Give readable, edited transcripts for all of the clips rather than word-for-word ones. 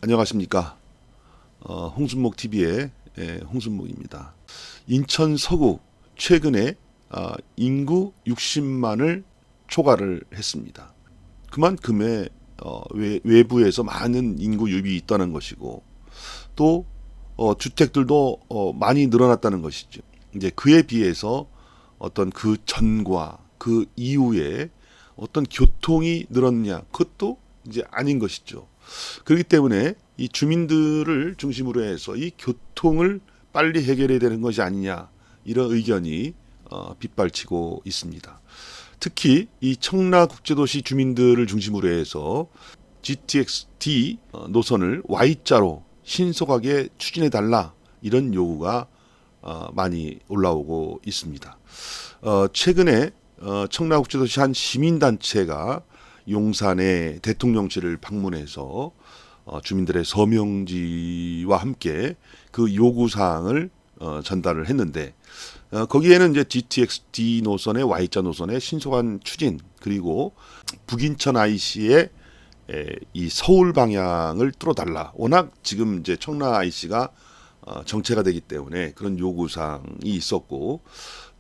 안녕하십니까. 홍순목 TV의 홍순목입니다. 인천 서구 최근에 인구 60만을 초과를 했습니다. 그만큼의 외부에서 많은 인구 유입이 있다는 것이고 또 주택들도 많이 늘어났다는 것이죠. 이제 그에 비해서 어떤 그 전과 그 이후에 어떤 교통이 늘었냐 그것도 이제 아닌 것이죠. 그렇기 때문에 이 주민들을 중심으로 해서 이 교통을 빨리 해결해야 되는 것이 아니냐 이런 의견이 빗발치고 있습니다. 특히 이 청라국제도시 주민들을 중심으로 해서 GTX-D 노선을 Y자로 신속하게 추진해 달라 이런 요구가 많이 올라오고 있습니다. 최근에 청라국제도시 한 시민단체가 용산의 대통령실을 방문해서 주민들의 서명지와 함께 그 요구사항을 전달을 했는데 거기에는 이제 GTX-D 노선의 Y자 노선의 신속한 추진 그리고 북인천 IC의 이 서울 방향을 뚫어달라. 워낙 지금 이제 청라 IC가 정체가 되기 때문에 그런 요구사항이 있었고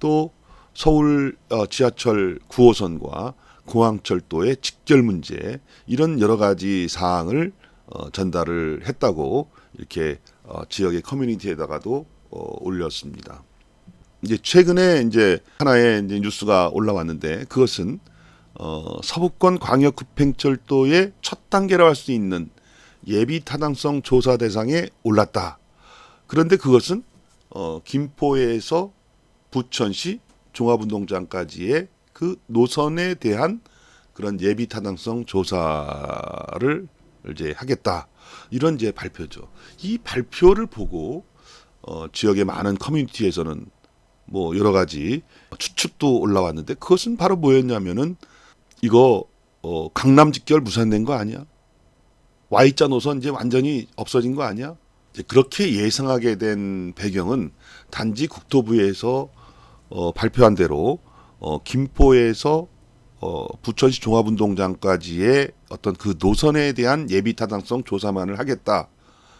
또 서울 지하철 9호선과 공항철도의 직결 문제 이런 여러 가지 사항을 전달을 했다고 이렇게 지역의 커뮤니티에다가도 올렸습니다. 이제 최근에 이제 하나의 이제 뉴스가 올라왔는데 그것은 서부권 광역급행철도의 첫 단계라고 할 수 있는 예비 타당성 조사 대상에 올랐다. 그런데 그것은 김포에서 부천시 종합운동장까지의 그 노선에 대한 그런 예비 타당성 조사를 이제 하겠다. 이런 이제 발표죠. 이 발표를 보고 지역의 많은 커뮤니티에서는 뭐 여러 가지 추측도 올라왔는데 그것은 바로 뭐였냐면은 이거 강남 직결 무산된 거 아니야? Y자 노선 이제 완전히 없어진 거 아니야? 이제 그렇게 예상하게 된 배경은 단지 국토부에서 발표한 대로 김포에서 부천시 종합운동장까지의 어떤 그 노선에 대한 예비 타당성 조사만을 하겠다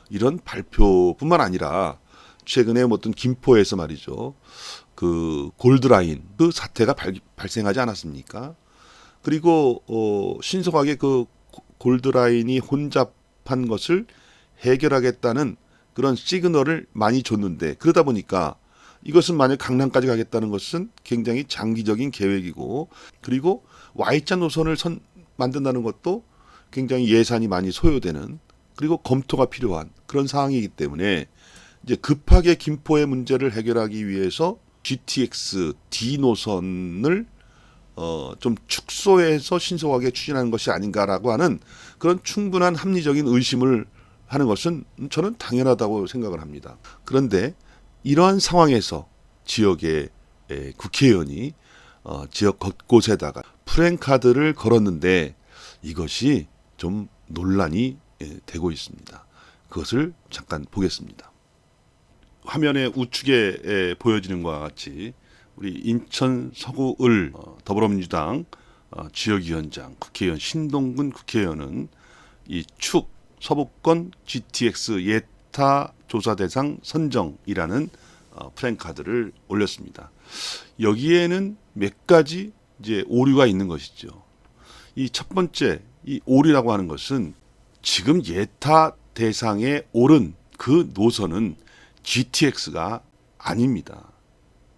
이런 발표뿐만 아니라 최근에 어떤 김포에서 말이죠 그 골드라인 그 사태가 발생하지 않았습니까? 그리고 신속하게 그 골드라인이 혼잡한 것을 해결하겠다는 그런 시그널을 많이 줬는데 그러다 보니까 이것은 만약 강남까지 가겠다는 것은 굉장히 장기적인 계획이고 그리고 Y자 노선을 만든다는 것도 굉장히 예산이 많이 소요되는 그리고 검토가 필요한 그런 상황이기 때문에 이제 급하게 김포의 문제를 해결하기 위해서 GTX-D 노선을 좀 축소해서 신속하게 추진하는 것이 아닌가라고 하는 그런 충분한 합리적인 의심을 하는 것은 저는 당연하다고 생각을 합니다. 그런데 이러한 상황에서 지역의 국회의원이 지역 곳곳에다가 프랜카드를 걸었는데 이것이 좀 논란이 되고 있습니다. 그것을 잠깐 보겠습니다. 화면의 우측에 보여지는 것과 같이 우리 인천 서구을 더불어민주당 지역위원장 국회의원 신동근 국회의원은 이 축 서부권 GTX 예타 조사 대상 선정이라는 프랜카드를 올렸습니다. 여기에는 몇 가지 이제 오류가 있는 것이죠. 이 첫 번째 이 오류라고 하는 것은 지금 예타 대상에 오른 그 노선은 GTX가 아닙니다.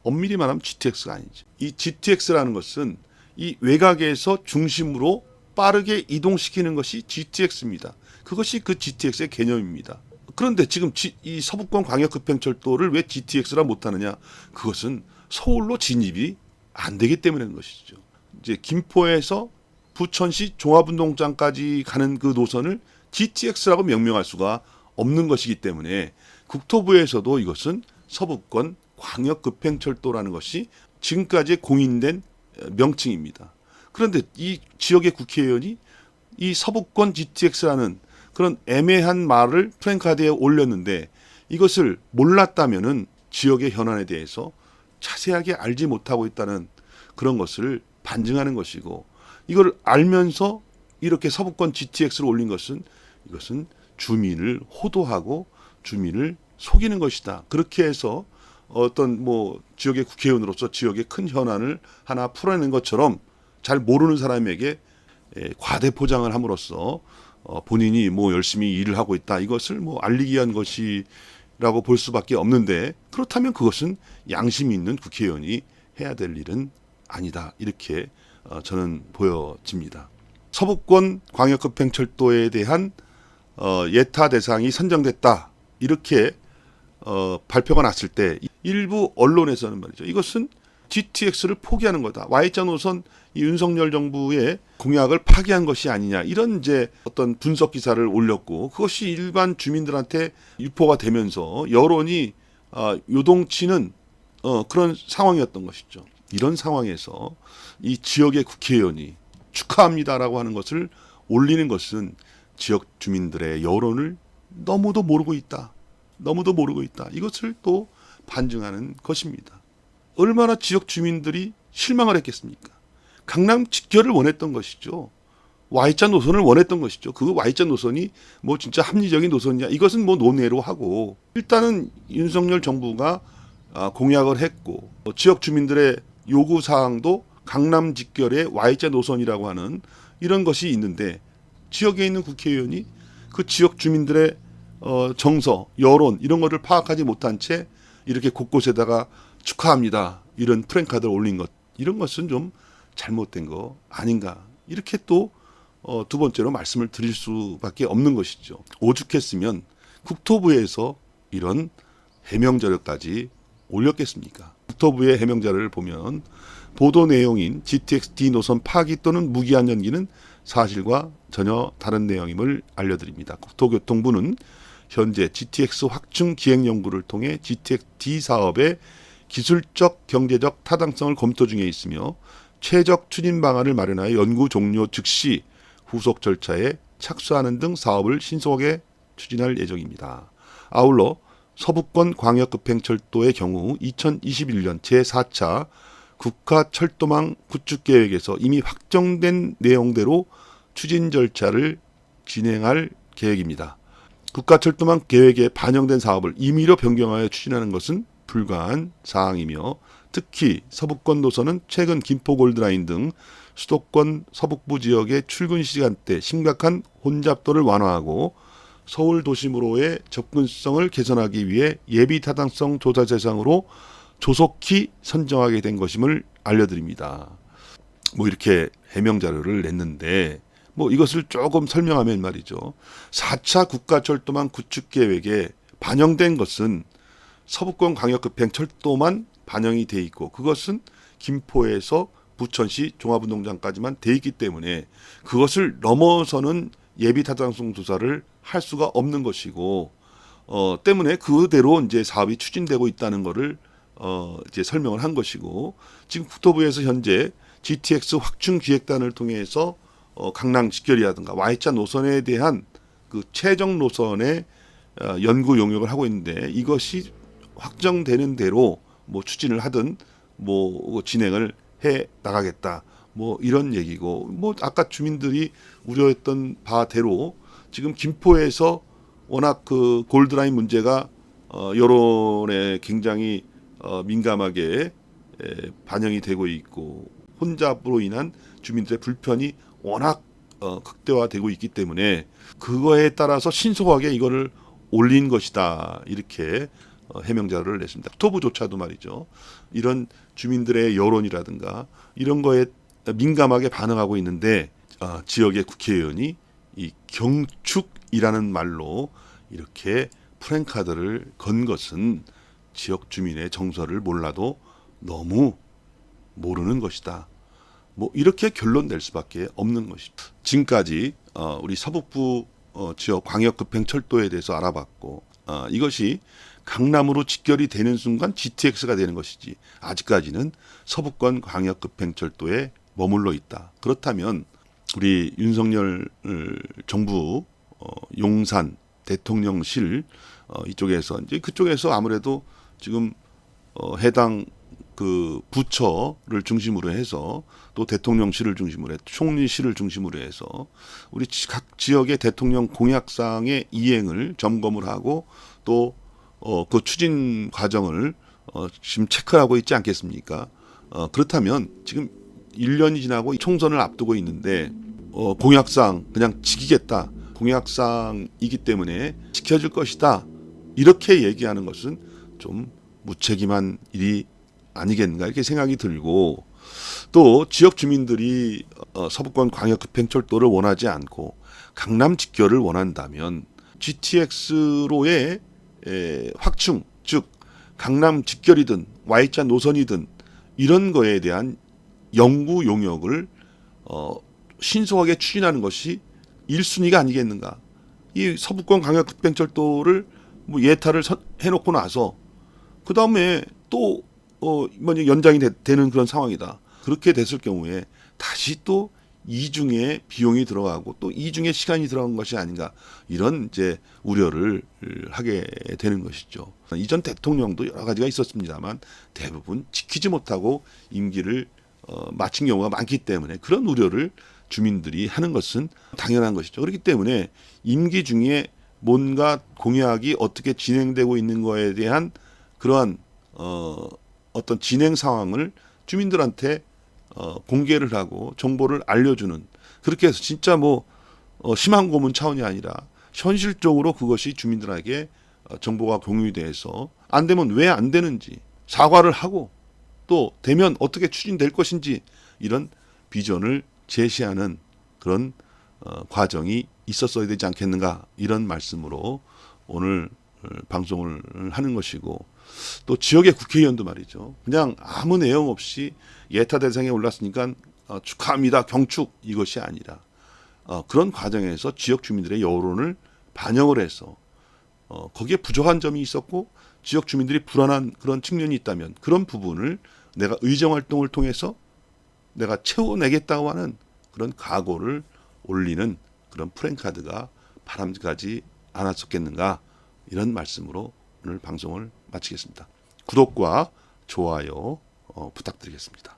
엄밀히 말하면 GTX가 아니죠. 이 GTX라는 것은 이 외곽에서 중심으로 빠르게 이동시키는 것이 GTX입니다. 그것이 그 GTX의 개념입니다. 그런데 지금 이 서부권 광역급행철도를 왜 GTX라 못하느냐? 그것은 서울로 진입이 안 되기 때문인 것이죠. 이제 김포에서 부천시 종합운동장까지 가는 그 노선을 GTX라고 명명할 수가 없는 것이기 때문에 국토부에서도 이것은 서부권 광역급행철도라는 것이 지금까지 공인된 명칭입니다. 그런데 이 지역의 국회의원이 이 서부권 GTX라는 그런 애매한 말을 프랜카드에 올렸는데 이것을 몰랐다면은 지역의 현안에 대해서 자세하게 알지 못하고 있다는 그런 것을 반증하는 것이고 이걸 알면서 이렇게 서부권 GTX를 올린 것은 이것은 주민을 호도하고 주민을 속이는 것이다. 그렇게 해서 어떤 뭐 지역의 국회의원으로서 지역의 큰 현안을 하나 풀어내는 것처럼 잘 모르는 사람에게 과대 포장을 함으로써 본인이 뭐 열심히 일을 하고 있다. 이것을 뭐 알리기 위한 것이라고 볼 수밖에 없는데, 그렇다면 그것은 양심이 있는 국회의원이 해야 될 일은 아니다. 이렇게 저는 보여집니다. 서북권 광역급행철도에 대한 예타 대상이 선정됐다. 이렇게 발표가 났을 때 일부 언론에서는 말이죠. 이것은 GTX를 포기하는 거다. Y자 노선 이 윤석열 정부의 공약을 파기한 것이 아니냐. 이런 이제 어떤 분석 기사를 올렸고, 그것이 일반 주민들한테 유포가 되면서 여론이 요동치는 그런 상황이었던 것이죠. 이런 상황에서 이 지역의 국회의원이 축하합니다라고 하는 것을 올리는 것은 지역 주민들의 여론을 너무도 모르고 있다. 너무도 모르고 있다. 이것을 또 반증하는 것입니다. 얼마나 지역 주민들이 실망을 했겠습니까? 강남 직결을 원했던 것이죠. Y자 노선을 원했던 것이죠. 그 Y자 노선이 뭐 진짜 합리적인 노선이냐, 이것은 뭐 논외로 하고, 일단은 윤석열 정부가 공약을 했고 지역 주민들의 요구 사항도 강남 직결의 Y자 노선이라고 하는 이런 것이 있는데, 지역에 있는 국회의원이 그 지역 주민들의 정서, 여론 이런 것을 파악하지 못한 채 이렇게 곳곳에다가 축하합니다. 이런 프랭카드를 올린 것, 이런 것은 좀 잘못된 거 아닌가. 이렇게 또 두 번째로 말씀을 드릴 수밖에 없는 것이죠. 오죽했으면 국토부에서 이런 해명자료까지 올렸겠습니까? 국토부의 해명자료를 보면 보도 내용인 GTX-D 노선 파기 또는 무기한 연기는 사실과 전혀 다른 내용임을 알려드립니다. 국토교통부는 현재 GTX 확충 기획 연구를 통해 GTX-D 사업의 기술적, 경제적 타당성을 검토 중에 있으며 최적 추진 방안을 마련하여 연구 종료 즉시 후속 절차에 착수하는 등 사업을 신속하게 추진할 예정입니다. 아울러 서북권 광역급행철도의 경우 2021년 제4차 국가철도망 구축계획에서 이미 확정된 내용대로 추진 절차를 진행할 계획입니다. 국가철도망 계획에 반영된 사업을 임의로 변경하여 추진하는 것은 불가한 사항이며, 특히 서북권 노선은 최근 김포 골드라인 등 수도권 서북부 지역의 출근 시간대 심각한 혼잡도를 완화하고 서울 도심으로의 접근성을 개선하기 위해 예비 타당성 조사 대상으로 조속히 선정하게 된 것임을 알려드립니다. 뭐 이렇게 해명 자료를 냈는데, 뭐 이것을 조금 설명하면 말이죠. 4차 국가철도망 구축계획에 반영된 것은 서북권 광역급행철도만 반영이 돼 있고, 그것은 김포에서 부천시 종합운동장까지만 돼 있기 때문에 그것을 넘어서는 예비 타당성 조사를 할 수가 없는 것이고, 때문에 그대로 이제 사업이 추진되고 있다는 것을 이제 설명을 한 것이고, 지금 국토부에서 현재 GTX 확충 기획단을 통해서 강남 직결이라든가 Y자 노선에 대한 그 최종 노선의 연구 용역을 하고 있는데, 이것이 확정되는 대로 뭐 추진을 하든 뭐 진행을 해 나가겠다. 뭐 이런 얘기고, 뭐 아까 주민들이 우려했던 바대로 지금 김포에서 워낙 그 골드라인 문제가 여론에 굉장히 민감하게 반영이 되고 있고, 혼잡으로 인한 주민들의 불편이 워낙 극대화되고 있기 때문에 그거에 따라서 신속하게 이거를 올린 것이다. 이렇게 해명자료를 냈습니다. 국토부조차도 말이죠. 이런 주민들의 여론이라든가 이런 거에 민감하게 반응하고 있는데, 지역의 국회의원이 이 경축이라는 말로 이렇게 프랭카드를 건 것은 지역 주민의 정서를 몰라도 너무 모르는 것이다. 뭐 이렇게 결론 낼 수밖에 없는 것이죠. 지금까지 우리 서북부 지역 광역급행철도에 대해서 알아봤고, 이것이 강남으로 직결이 되는 순간 GTX가 되는 것이지, 아직까지는 서북권 광역급행철도에 머물러 있다. 그렇다면 우리 윤석열 정부 용산 대통령실 이쪽에서 이제 그쪽에서 아무래도 지금 해당 그 부처를 중심으로 해서 또 대통령실을 중심으로 해서 총리실을 중심으로 해서 우리 각 지역의 대통령 공약상의 이행을 점검을 하고 또 그 추진 과정을 지금 체크하고 있지 않겠습니까? 그렇다면 지금 1년이 지나고 총선을 앞두고 있는데 공약상 그냥 지키겠다. 공약상이기 때문에 지켜줄 것이다. 이렇게 얘기하는 것은 좀 무책임한 일이 아니겠는가 이렇게 생각이 들고 또 지역 주민들이 서부권 광역급행철도를 원하지 않고 강남 직결을 원한다면 GTX로의 확충 즉 강남 직결이든 Y자 노선이든 이런 거에 대한 연구 용역을 신속하게 추진하는 것이 1순위가 아니겠는가. 이 서부권 광역급행철도를 뭐 예타를 해놓고 나서 그 다음에 또 만약 연장이 되는 그런 상황이다. 그렇게 됐을 경우에 다시 또 이중의 비용이 들어가고 또 이중의 시간이 들어간 것이 아닌가 이런 이제 우려를 하게 되는 것이죠. 이전 대통령도 여러 가지가 있었습니다만 대부분 지키지 못하고 임기를 마친 경우가 많기 때문에 그런 우려를 주민들이 하는 것은 당연한 것이죠. 그렇기 때문에 임기 중에 뭔가 공약이 어떻게 진행되고 있는 거에 대한 그러한 어떤 진행 상황을 주민들한테 공개를 하고 정보를 알려주는 그렇게 해서 진짜 뭐 심한 고문 차원이 아니라 현실적으로 그것이 주민들에게 정보가 공유돼서 안 되면 왜 안 되는지 사과를 하고 또 되면 어떻게 추진될 것인지 이런 비전을 제시하는 그런 과정이 있었어야 되지 않겠는가 이런 말씀으로 오늘 방송을 하는 것이고 또 지역의 국회의원도 말이죠. 그냥 아무 내용 없이 예타 대상에 올랐으니까 축하합니다. 경축 이것이 아니라 그런 과정에서 지역 주민들의 여론을 반영을 해서 거기에 부족한 점이 있었고 지역 주민들이 불안한 그런 측면이 있다면 그런 부분을 내가 의정활동을 통해서 내가 채워내겠다고 하는 그런 각오를 올리는 그런 프랜카드가 바람직하지 않았었겠는가 이런 말씀으로 오늘 방송을 마치겠습니다. 구독과 좋아요 부탁드리겠습니다.